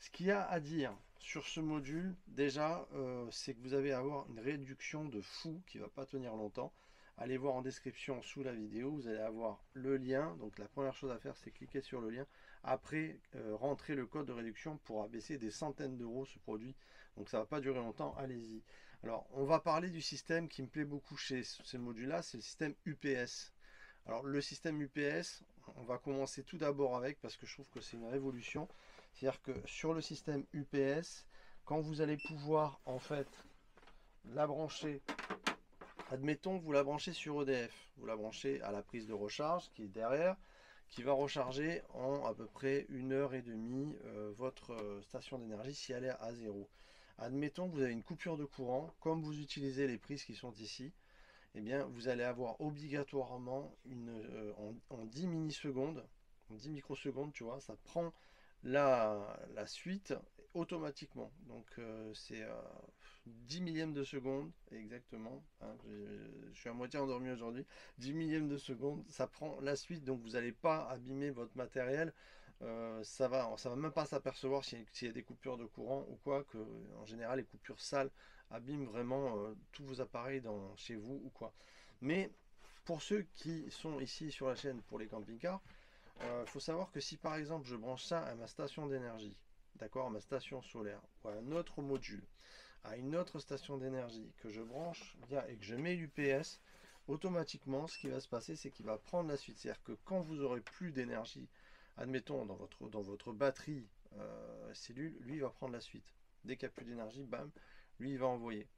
Ce qu'il y a à dire sur ce module, déjà, c'est que vous allez avoir une réduction de fou qui ne va pas tenir longtemps. Allez voir en description sous la vidéo, vous allez avoir le lien. Donc la première chose à faire, c'est cliquer sur le lien. Après, rentrer le code de réduction pour abaisser des centaines d'euros ce produit. Donc ça ne va pas durer longtemps, allez-y. Alors, on va parler du système qui me plaît beaucoup chez ce module-là, c'est le système UPS. Alors le système UPS, on va commencer tout d'abord avec, parce que je trouve que c'est une révolution. C'est-à-dire que sur le système UPS, quand vous allez pouvoir en fait la brancher, admettons que vous la branchez sur EDF, vous la branchez à la prise de recharge qui est derrière, qui va recharger en à peu près 1 h 30 votre station d'énergie si elle est à zéro. Admettons que vous avez une coupure de courant, comme vous utilisez les prises qui sont ici, eh bien, vous allez avoir obligatoirement en 10 millisecondes, en 10 microsecondes, tu vois, ça prend la suite automatiquement. Donc, c'est 10 millièmes de seconde, exactement. Hein, je suis à moitié endormi aujourd'hui. 10 millièmes de seconde, ça prend la suite, donc vous n'allez pas abîmer votre matériel. Ça va même pas s'apercevoir s'il y a des coupures de courant ou quoi, que en général les coupures sales abîment vraiment tous vos appareils chez vous ou quoi. Mais pour ceux qui sont ici sur la chaîne pour les camping-cars, il faut savoir que si par exemple je branche ça à ma station d'énergie, d'accord, à ma station solaire ou à un autre module, à une autre station d'énergie que je branche bien et que je mets l'UPS, automatiquement ce qui va se passer c'est qu'il va prendre la suite. C'est-à-dire que quand vous aurez plus d'énergie, admettons dans votre batterie cellule, lui il va prendre la suite. Dès qu'il n'y a plus d'énergie, bam, lui il va envoyer.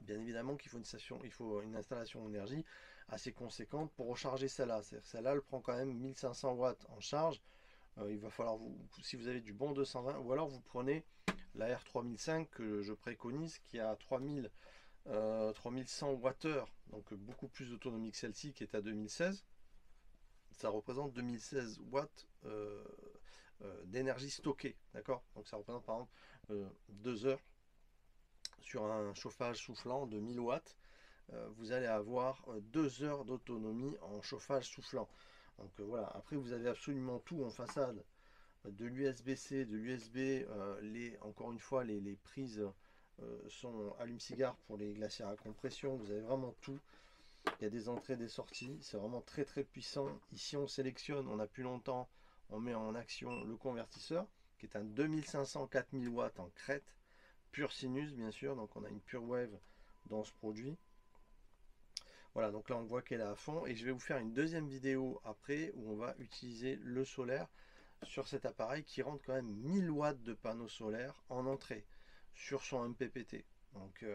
Bien évidemment qu'il faut une installation d'énergie assez conséquente pour recharger celle-là. Celle-là, elle prend quand même 1500 watts en charge. Il va falloir, si vous avez du bon 220, ou alors vous prenez la R3005 que je préconise, qui a 3100 Wh, donc beaucoup plus d'autonomie que celle-ci qui est à 2016. Ça représente 2016 watts d'énergie stockée, d'accord. Donc ça représente par exemple 2 heures sur un chauffage soufflant de 1000 watts. Vous allez avoir 2 heures d'autonomie en chauffage soufflant. Donc voilà, après vous avez absolument tout en façade, de l'USB-C, de l'USB, encore une fois les prises sont allume-cigare pour les glacières à compression, vous avez vraiment tout. Il y a des entrées, des sorties, c'est vraiment très très puissant. Ici on sélectionne, on n'a plus longtemps, on met en action le convertisseur qui est un 2500-4000 watts en crête, pure sinus bien sûr, donc on a une pure wave dans ce produit. Voilà, donc là on voit qu'elle est à fond et je vais vous faire une deuxième vidéo après où on va utiliser le solaire sur cet appareil qui rentre quand même 1000 watts de panneaux solaires en entrée sur son MPPT. Donc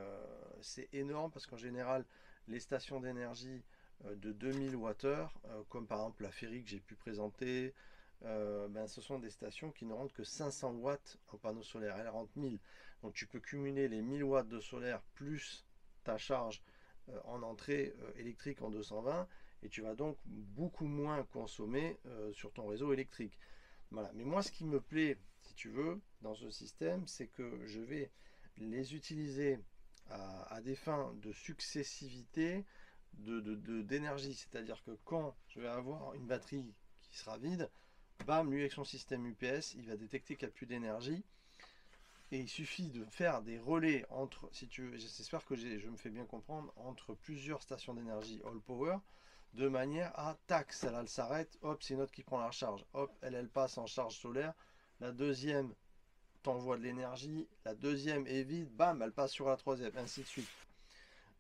c'est énorme parce qu'en général les stations d'énergie de 2000 Wh, comme par exemple la Ferry que j'ai pu présenter, ce sont des stations qui ne rentrent que 500 watts en panneaux solaires. Elles rentrent 1000. Donc tu peux cumuler les 1000 watts de solaire plus ta charge en entrée électrique en 220 et tu vas donc beaucoup moins consommer sur ton réseau électrique. Voilà. Mais moi ce qui me plaît, si tu veux, dans ce système, c'est que je vais les utiliser à des fins de successivité d'énergie. C'est-à-dire que quand je vais avoir une batterie qui sera vide, bam, lui avec son système UPS, il va détecter qu'il n'y a plus d'énergie et il suffit de faire des relais entre, si tu veux, j'espère que je me fais bien comprendre, entre plusieurs stations d'énergie all power, de manière à, tac, celle-là elle s'arrête, hop, c'est une autre qui prend la charge, hop, elle passe en charge solaire, la deuxième t'envoie de l'énergie, la deuxième est vide, bam, elle passe sur la troisième, ainsi de suite.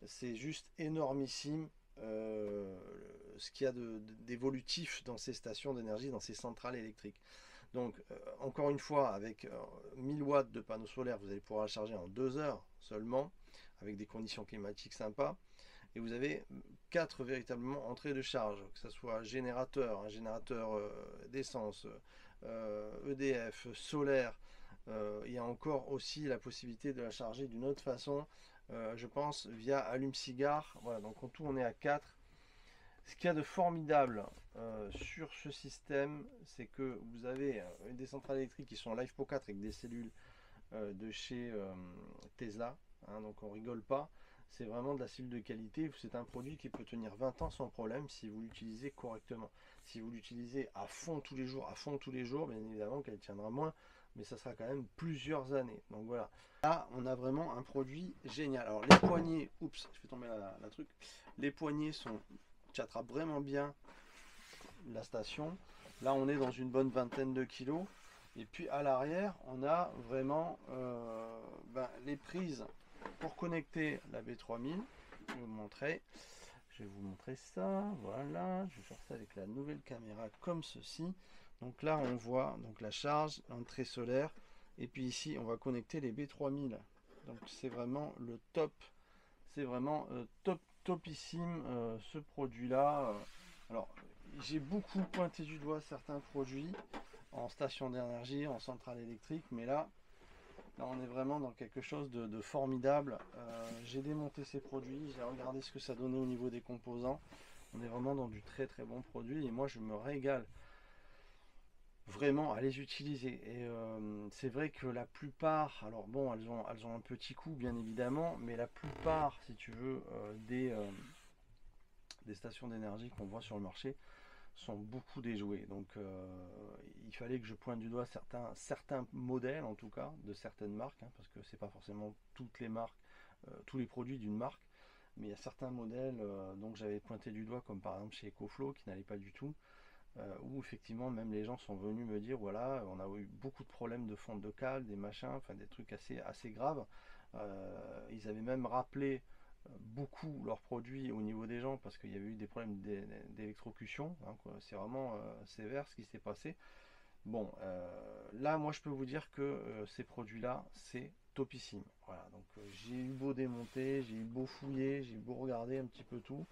C'est juste énormissime ce qu'il y a d'évolutif dans ces stations d'énergie, dans ces centrales électriques. Donc, encore une fois, avec 1000 watts de panneaux solaires, vous allez pouvoir la charger en 2 heures seulement, avec des conditions climatiques sympas. Et vous avez 4 véritablement entrées de charge, que ce soit générateur, un générateur d'essence, EDF, solaire. Il y a encore aussi la possibilité de la charger d'une autre façon, je pense, via allume-cigare. Voilà, donc en tout, on est à 4. Ce qu'il y a de formidable sur ce système, c'est que vous avez des centrales électriques qui sont LiFePO 4 avec des cellules de chez Tesla, hein, donc on rigole pas. C'est vraiment de la cellule de qualité. C'est un produit qui peut tenir 20 ans sans problème si vous l'utilisez correctement. Si vous l'utilisez à fond tous les jours, bien évidemment qu'elle tiendra moins mais ça sera quand même plusieurs années. Donc voilà. Là, on a vraiment un produit génial. Alors les poignées, oups, je fais tomber la truc. Les poignées sont, tu attrapes vraiment bien la station. Là, on est dans une bonne vingtaine de kilos. Et puis à l'arrière, on a vraiment les prises pour connecter la B3000. Je vais vous montrer. Je vais vous montrer ça. Voilà, je vais faire ça avec la nouvelle caméra comme ceci. Donc là, on voit donc la charge, l'entrée solaire. Et puis ici, on va connecter les B3000. Donc c'est vraiment le top. C'est vraiment topissime ce produit-là. Alors, j'ai beaucoup pointé du doigt certains produits en station d'énergie, en centrale électrique, mais là on est vraiment dans quelque chose de formidable. J'ai démonté ces produits, j'ai regardé ce que ça donnait au niveau des composants. On est vraiment dans du très très bon produit et moi je me régale vraiment à les utiliser. Et c'est vrai que la plupart, alors bon, elles ont un petit coût bien évidemment, mais la plupart, si tu veux, des stations d'énergie qu'on voit sur le marché sont beaucoup déjouées. Donc il fallait que je pointe du doigt certains modèles, en tout cas, de certaines marques, hein, parce que c'est pas forcément toutes les marques, tous les produits d'une marque, mais il y a certains modèles donc j'avais pointé du doigt, comme par exemple chez EcoFlow, qui n'allait pas du tout, où effectivement même les gens sont venus me dire voilà, on a eu beaucoup de problèmes de fonte de cale, des machins, enfin des trucs assez graves. Ils avaient même rappelé beaucoup leurs produits au niveau des gens parce qu'il y avait eu des problèmes d'électrocution, hein, c'est vraiment sévère ce qui s'est passé. Bon, là moi je peux vous dire que ces produits là c'est topissime. Voilà, donc j'ai eu beau démonter, j'ai eu beau fouiller, j'ai eu beau regarder un petit peu tout,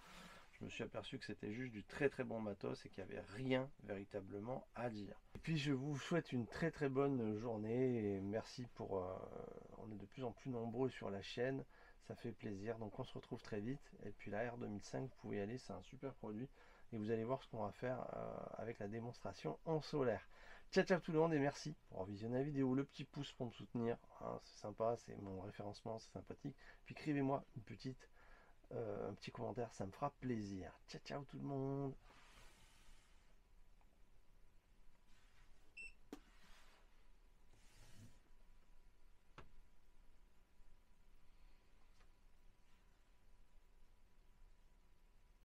je me suis aperçu que c'était juste du très très bon matos et qu'il n'y avait rien véritablement à dire. Et puis je vous souhaite une très très bonne journée et merci pour... on est de plus en plus nombreux sur la chaîne, ça fait plaisir, donc on se retrouve très vite. Et puis la R2005, vous pouvez y aller, c'est un super produit et vous allez voir ce qu'on va faire avec la démonstration en solaire. Ciao ciao tout le monde et merci pour avoir visionné la vidéo, le petit pouce pour me soutenir, hein, c'est sympa, c'est mon référencement, c'est sympathique. Puis écrivez-moi un petit commentaire, ça me fera plaisir. Ciao ciao tout le monde.